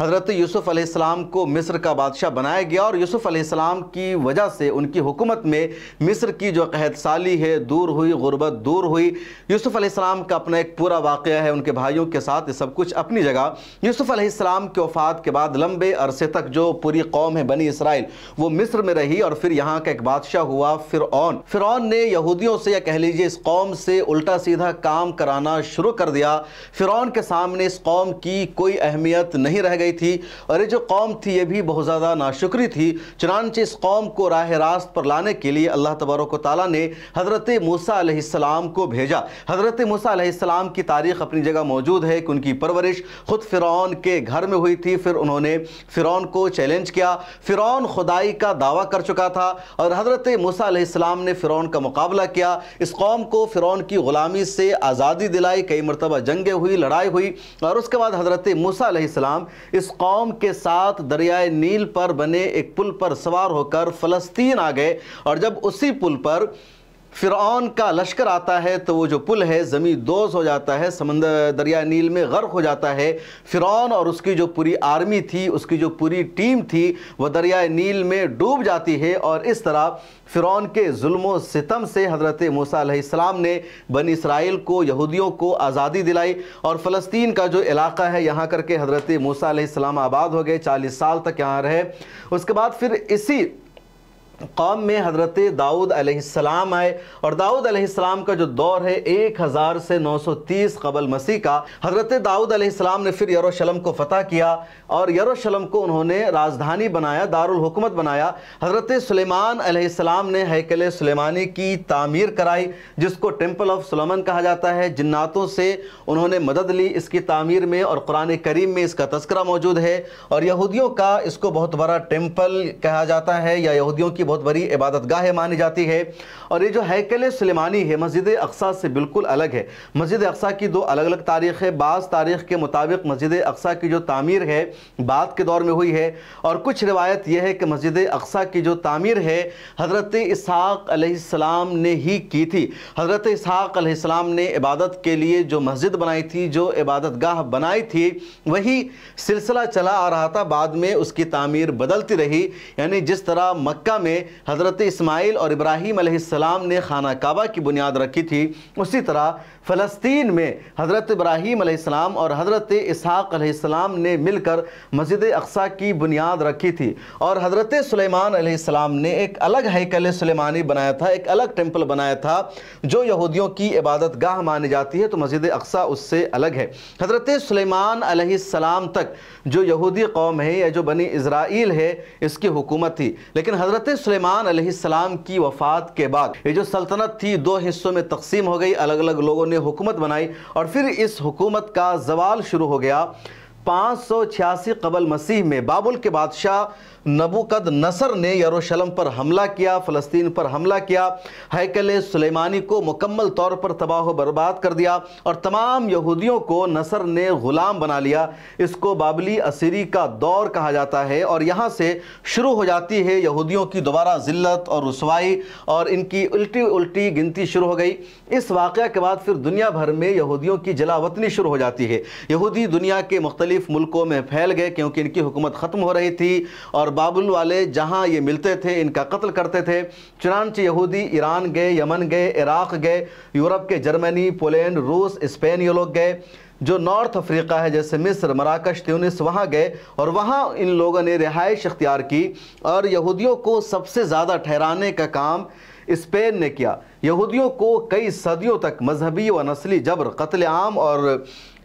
حضرت یوسف علیہ السلام کو مصر کا بادشاہ بنایا گیا، اور یوسف علیہ السلام کی وجہ سے ان کی حکومت میں مصر کی جو قحط سالی ہے دور ہوئی، غربت دور ہوئی۔ یوسف علیہ السلام کا اپنا ایک پورا واقعہ ہے ان کے بھائیوں کے ساتھ، یہ سب کچھ اپنی جگہ۔ یوسف علیہ السلام کی وفات کے بعد لمبے عرصے تک جو پوری قوم ہے بنی اسرائیل وہ مصر میں رہی، اور پھر یہاں کا ایک بادشاہ ہوا فرعون۔ فرعون نے یہودیوں سے یا کہہ لیجیے اس قوم سے الٹا سیدھا کام کرانا شروع کر دیا۔ فرعون کے سامنے اس قوم کی کوئی اہمیت نہیں رہ گئی تھی، اور یہ جو قوم تھی یہ بھی بہت زیادہ ناشکری تھی۔ چنانچہ اس قوم کو راہ راست پر لانے کے لیے اللہ تبارک و تعالیٰ نے حضرت موسیٰ علیہ السلام کو بھیجا۔ حضرت موسیٰ علیہ السلام کی تاریخ اپنی جگہ موجود ہے کہ ان کی پرورش خود فرعون کے گھر میں ہوئی تھی۔ پھر انہوں نے فرعون کو چیلنج کیا، فرعون خدائی کا دعویٰ کر چکا تھا، اور حضرت موسیٰ علیہ السلام نے فرعون کا مقابلہ کیا، اس قوم کو فرعون کی غلامی سے آزادی دلائی، کئی مرتبہ جنگیں ہوئی، لڑائی ہوئی، اور اس کے بعد حضرت موسیٰ علیہ السلام اس قوم کے ساتھ دریائے نیل پر بنے ایک پل پر سوار ہو کر فلسطین آ گئے۔ اور جب اسی پل پر فرعون کا لشکر آتا ہے تو وہ جو پل ہے زمین دوز ہو جاتا ہے، سمندر دریائے نیل میں غرق ہو جاتا ہے۔ فرعون اور اس کی جو پوری آرمی تھی، اس کی جو پوری ٹیم تھی، وہ دریائے نیل میں ڈوب جاتی ہے، اور اس طرح فرعون کے ظلم و ستم سے حضرت موسیٰ علیہ السلام نے بنی اسرائیل کو، یہودیوں کو آزادی دلائی، اور فلسطین کا جو علاقہ ہے یہاں کر کے حضرت موسیٰ علیہ السلام آباد ہو گئے، 40 سال تک یہاں رہے۔ اس کے بعد پھر اسی قوم میں حضرت داؤد علیہ السلام آئے، اور داؤد علیہ السلام کا جو دور ہے 1000 سے 930 قبل مسیح کا۔ حضرت داؤد علیہ السلام نے پھر یروشلم کو فتح کیا، اور یروشلم کو انہوں نے راجدھانی بنایا، دارالحکومت بنایا۔ حضرت سلیمان علیہ السلام نے ہیکل سلیمانی کی تعمیر کرائی، جس کو ٹیمپل آف سلیمان کہا جاتا ہے۔ جناتوں سے انہوں نے مدد لی اس کی تعمیر میں، اور قرآن کریم میں اس کا تذکرہ موجود ہے، اور یہودیوں کا اس کو بہت بڑا ٹیمپل کہا جاتا ہے، یا یہودیوں کی بہت بڑی عبادت گاہ مانی جاتی ہے۔ اور یہ جو ہیکل سلیمانی ہے مسجد اقصیٰ سے بالکل الگ ہے۔ مسجد اقصیٰ کی دو الگ الگ تاریخ ہے۔ بعض تاریخ کے مطابق مسجد اقصیٰ کی جو تعمیر ہے بعد کے دور میں ہوئی ہے، اور کچھ روایت یہ ہے کہ مسجد اقصیٰ کی جو تعمیر ہے حضرت اسحاق علیہ السلام نے ہی کی تھی۔ حضرت اسحاق علیہ السلام نے عبادت کے لیے جو مسجد بنائی تھی، جو عبادت گاہ بنائی تھی، وہی سلسلہ چلا آ رہا تھا، بعد میں اس کی تعمیر بدلتی رہی۔ یعنی جس طرح مکہ میں حضرت اسماعیل اور ابراہیم علیہ السلام نے خانہ کعبہ کی بنیاد رکھی تھی، اسی طرح فلسطین میں حضرت ابراہیم علیہ السلام اور حضرت اسحاق علیہ السلام نے مل کر مسجد اقصیٰ کی بنیاد رکھی تھی۔ اور حضرت سلیمان علیہ السلام نے ایک الگ ہیکل سلیمانی بنایا تھا، ایک الگ ٹیمپل بنایا تھا جو یہودیوں کی عبادت گاہ مانی جاتی ہے، تو مسجد اقصیٰ اس سے الگ ہے۔ حضرت سلیمان علیہ السلام تک جو یہودی قوم ہے یا جو بنی اسرائیل ہے اس کی حکومت تھی، لیکن حضرت سلیمان علیہ السلام کی وفات کے بعد یہ جو سلطنت تھی دو حصوں میں تقسیم ہو گئی، الگ الگ لوگوں نے حکومت بنائی، اور پھر اس حکومت کا زوال شروع ہو گیا۔ 586 قبل مسیح میں بابل کے بادشاہ نبوکد نصر نے یروشلم پر حملہ کیا، فلسطین پر حملہ کیا، ہیکل سلیمانی کو مکمل طور پر تباہ و برباد کر دیا، اور تمام یہودیوں کو نصر نے غلام بنا لیا۔ اس کو بابلی اسیری کا دور کہا جاتا ہے، اور یہاں سے شروع ہو جاتی ہے یہودیوں کی دوبارہ ذلت اور رسوائی، اور ان کی الٹی گنتی شروع ہو گئی۔ اس واقعہ کے بعد پھر دنیا بھر میں یہودیوں کی جلا وطنی شروع ہو جاتی ہے۔ یہودی دنیا کے مختلف ملکوں میں پھیل گئے کیونکہ ان کی حکومت ختم ہو رہی تھی، اور بابل والے جہاں یہ ملتے تھے ان کا قتل کرتے تھے۔ چنانچہ یہودی ایران گئے، یمن گئے، عراق گئے، یورپ کے جرمنی، پولینڈ، روس، اسپین یہ لوگ گئے، جو نارتھ افریقہ ہے جیسے مصر، مراکش، تیونس، وہاں گئے، اور وہاں ان لوگوں نے رہائش اختیار کی، اور یہودیوں کو سب سے زیادہ ٹھہرانے کا کام اسپین نے کیا۔ یہودیوں کو کئی صدیوں تک مذہبی و نسلی جبر، قتل عام اور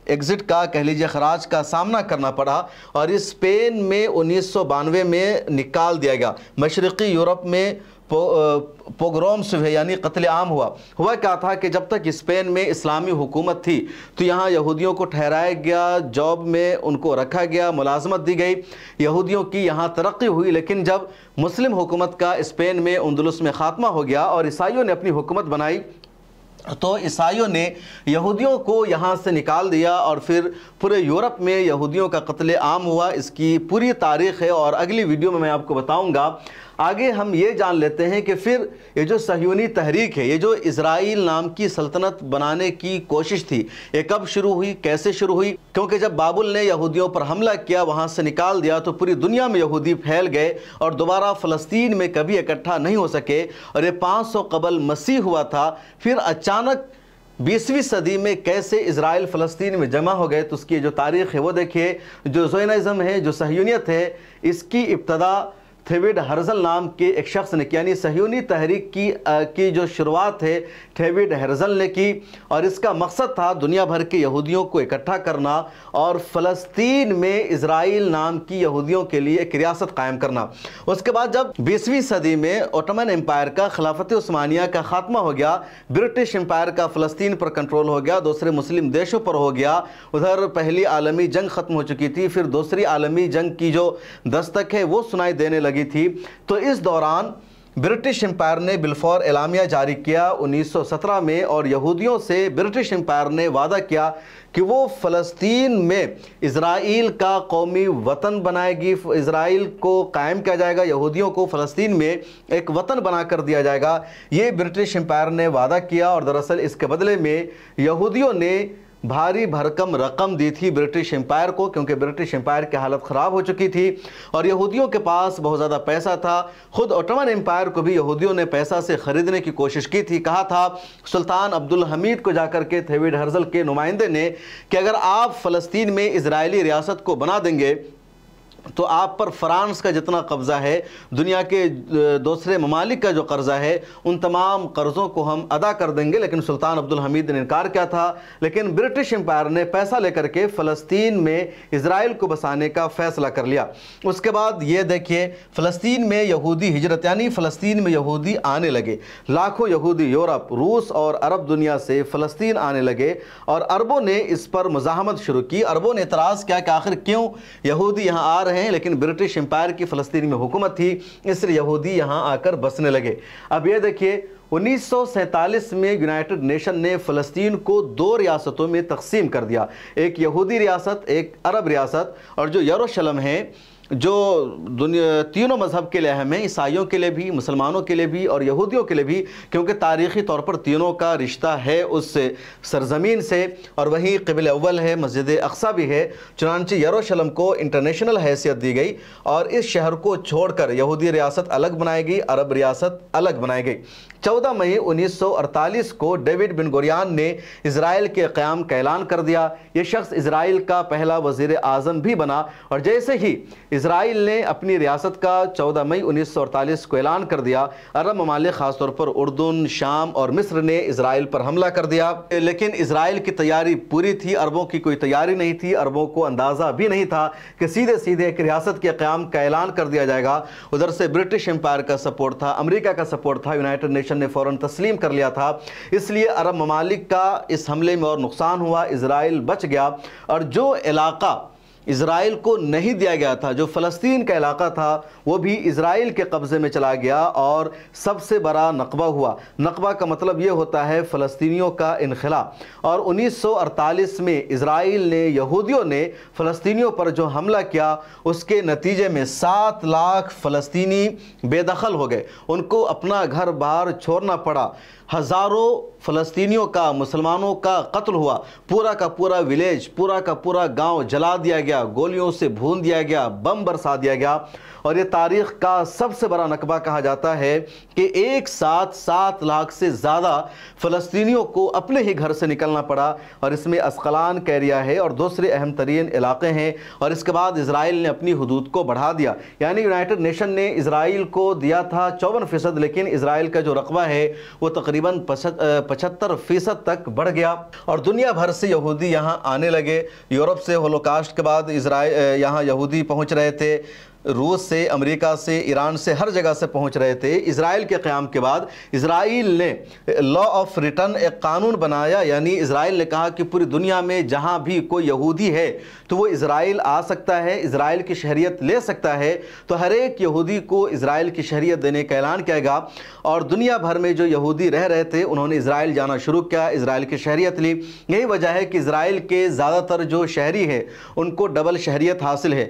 ایگزٹ کا کہہ لیجیے خراج کا سامنا کرنا پڑا، اور اسپین میں 1992 میں نکال دیا گیا۔ مشرقی یورپ میں پوگرومس ہوئے، یعنی قتل عام ہوا کیا تھا کہ جب تک اسپین میں اسلامی حکومت تھی تو یہاں یہودیوں کو ٹھہرایا گیا، جاب میں ان کو رکھا گیا، ملازمت دی گئی، یہودیوں کی یہاں ترقی ہوئی۔ لیکن جب مسلم حکومت کا اسپین میں اندلس میں خاتمہ ہو گیا اور عیسائیوں نے اپنی حکومت بنائی، تو عیسائیوں نے یہودیوں کو یہاں سے نکال دیا، اور پھر پورے یورپ میں یہودیوں کا قتل عام ہوا۔ اس کی پوری تاریخ ہے، اور اگلی ویڈیو میں آپ کو بتاؤں گا۔ آگے ہم یہ جان لیتے ہیں کہ پھر یہ جو صہیونی تحریک ہے، یہ جو اسرائیل نام کی سلطنت بنانے کی کوشش تھی، یہ کب شروع ہوئی، کیسے شروع ہوئی؟ کیونکہ جب بابل نے یہودیوں پر حملہ کیا، وہاں سے نکال دیا، تو پوری دنیا میں یہودی پھیل گئے اور دوبارہ فلسطین میں کبھی اکٹھا نہیں ہو سکے، اور یہ 500 قبل مسیح ہوا تھا۔ پھر اچانک 20ویں صدی میں کیسے اسرائیل فلسطین میں جمع ہو گئے، تو اس کی جو تاریخ ہے وہ دیکھیے۔ جو زیونزم ہے، جو صہیونیت ہے، اس کی ابتدا تھیوڈ ہرزل نام کے ایک شخص نے کی، یعنی صہیونی تحریک کی جو شروعات ہے تھیوڈ ہرزل نے کی، اور اس کا مقصد تھا دنیا بھر کے یہودیوں کو اکٹھا کرنا اور فلسطین میں اسرائیل نام کی یہودیوں کے لیے ایک ریاست قائم کرنا۔ اس کے بعد جب 20ویں صدی میں اوٹمن امپائر کا، خلافت عثمانیہ کا خاتمہ ہو گیا، برٹش امپائر کا فلسطین پر کنٹرول ہو گیا، دوسرے مسلم دیشوں پر ہو گیا، ادھر پہلی عالمی جنگ ختم ہو چکی تھی، پھر دوسری عالمی جنگ کی جو دستک ہے وہ سنائی دینے لگی تھی، تو اس دوران برٹش امپائر نے بلفور اعلامیہ جاری کیا 1917 میں، اور یہودیوں سے برٹش امپائر نے وعدہ کیا کہ وہ فلسطین میں اسرائیل کا قومی وطن بنائے گی، اسرائیل کو قائم کیا جائے گا، یہودیوں کو فلسطین میں ایک وطن بنا کر دیا جائے گا، یہ برٹش امپائر نے وعدہ کیا، اور دراصل اس کے بدلے میں یہودیوں نے بھاری بھرکم رقم دی تھی برٹش امپائر کو، کیونکہ برٹش امپائر کی حالت خراب ہو چکی تھی اور یہودیوں کے پاس بہت زیادہ پیسہ تھا۔ خود اوٹمن امپائر کو بھی یہودیوں نے پیسہ سے خریدنے کی کوشش کی تھی، کہا تھا سلطان عبدالحمید کو جا کر کے تھیوڈ ہرزل کے نمائندے نے کہ اگر آپ فلسطین میں اسرائیلی ریاست کو بنا دیں گے تو آپ پر فرانس کا جتنا قبضہ ہے، دنیا کے دوسرے ممالک کا جو قرضہ ہے، ان تمام قرضوں کو ہم ادا کر دیں گے۔ لیکن سلطان عبدالحمید نے انکار کیا تھا، لیکن برٹش امپائر نے پیسہ لے کر کے فلسطین میں اسرائیل کو بسانے کا فیصلہ کر لیا۔ اس کے بعد یہ دیکھیے، فلسطین میں یہودی ہجرت، یعنی فلسطین میں یہودی آنے لگے، لاکھوں یہودی یورپ، روس اور عرب دنیا سے فلسطین آنے لگے، اور عربوں نے اس پر مزاحمت شروع کی۔ عربوں نے اعتراض کیا کہ آخر کیوں یہودی یہاں آ رہے ہیں، لیکن برٹش امپائر کی فلسطین میں حکومت تھی، اس لیے یہودی یہاں آ کر بسنے لگے۔ اب یہ دیکھیے 1947 میں یونائٹڈ نیشن نے فلسطین کو 2 ریاستوں میں تقسیم کر دیا، ایک یہودی ریاست، ایک عرب ریاست، اور جو یروشلم ہے جو تینوں مذہب کے لیے اہم ہیں، عیسائیوں کے لیے بھی، مسلمانوں کے لیے بھی اور یہودیوں کے لیے بھی، کیونکہ تاریخی طور پر تینوں کا رشتہ ہے اس سرزمین سے، اور وہیں قبلہ اول ہے، مسجد اقصی بھی ہے، چنانچہ یروشلم کو انٹرنیشنل حیثیت دی گئی، اور اس شہر کو چھوڑ کر یہودی ریاست الگ بنائی گئی، عرب ریاست الگ بنائی گئی۔ 14 مئی 1948 کو ڈیوڈ بن گوریان نے اسرائیل کے قیام کا اعلان کر دیا۔ یہ شخص اسرائیل کا پہلا وزیر اعظم بھی بنا، اور جیسے ہی اسرائیل نے اپنی ریاست کا 14 مئی 1948 کو اعلان کر دیا، عرب ممالک خاص طور پر اردن، شام اور مصر نے اسرائیل پر حملہ کر دیا، لیکن اسرائیل کی تیاری پوری تھی، عربوں کی کوئی تیاری نہیں تھی، عربوں کو اندازہ بھی نہیں تھا کہ سیدھے سیدھے ایک ریاست کے قیام کا اعلان کر دیا جائے گا۔ ادھر سے برٹش امپائر کا سپورٹ تھا، امریکہ کا سپورٹ تھا، یونائٹڈ نیشن نے فوراً تسلیم کر لیا تھا، اس لیے عرب ممالک کا اس حملے میں اور نقصان ہوا، اسرائیل بچ گیا، اور جو علاقہ اسرائیل کو نہیں دیا گیا تھا، جو فلسطین کا علاقہ تھا، وہ بھی اسرائیل کے قبضے میں چلا گیا، اور سب سے بڑا نقبہ ہوا۔ نقبہ کا مطلب یہ ہوتا ہے فلسطینیوں کا انخلا، اور 1948 میں اسرائیل نے، یہودیوں نے فلسطینیوں پر جو حملہ کیا، اس کے نتیجے میں 7 لاکھ فلسطینی بے دخل ہو گئے، ان کو اپنا گھر بار چھوڑنا پڑا، ہزاروں فلسطینیوں کا، مسلمانوں کا قتل ہوا، پورا کا پورا ولیج، پورا کا پورا گاؤں جلا دیا گیا، گولیوں سے بھون دیا گیا، بم برسا دیا گیا، اور یہ تاریخ کا سب سے بڑا نکبہ کہا جاتا ہے کہ ایک ساتھ 7 لاکھ سے زیادہ فلسطینیوں کو اپنے ہی گھر سے نکلنا پڑا، اور اس میں اسقلان کا ایریا ہے اور دوسرے اہم ترین علاقے ہیں، اور اس کے بعد اسرائیل نے اپنی حدود کو بڑھا دیا، یعنی یونائٹڈ نیشن نے اسرائیل کو دیا تھا 54%، لیکن اسرائیل کا جو رقبہ ہے وہ تقریباً 75% تک بڑھ گیا، اور دنیا بھر سے یہودی یہاں آنے لگے۔ یورپ سے ہولوکاسٹ کے بعد یہاں یہودی پہنچ رہے تھے، روس سے، امریکہ سے، ایران سے، ہر جگہ سے پہنچ رہے تھے۔ اسرائیل کے قیام کے بعد اسرائیل نے لا آف ریٹرن ایک قانون بنایا، یعنی اسرائیل نے کہا کہ پوری دنیا میں جہاں بھی کوئی یہودی ہے تو وہ اسرائیل آ سکتا ہے، اسرائیل کی شہریت لے سکتا ہے، تو ہر ایک یہودی کو اسرائیل کی شہریت دینے کا اعلان کیا گیا، اور دنیا بھر میں جو یہودی رہ رہے تھے انہوں نے اسرائیل جانا شروع کیا، اسرائیل کی شہریت لی۔ یہی وجہ ہے کہ اسرائیل کے زیادہ تر جو شہری ہیں ان کو ڈبل شہریت حاصل ہے،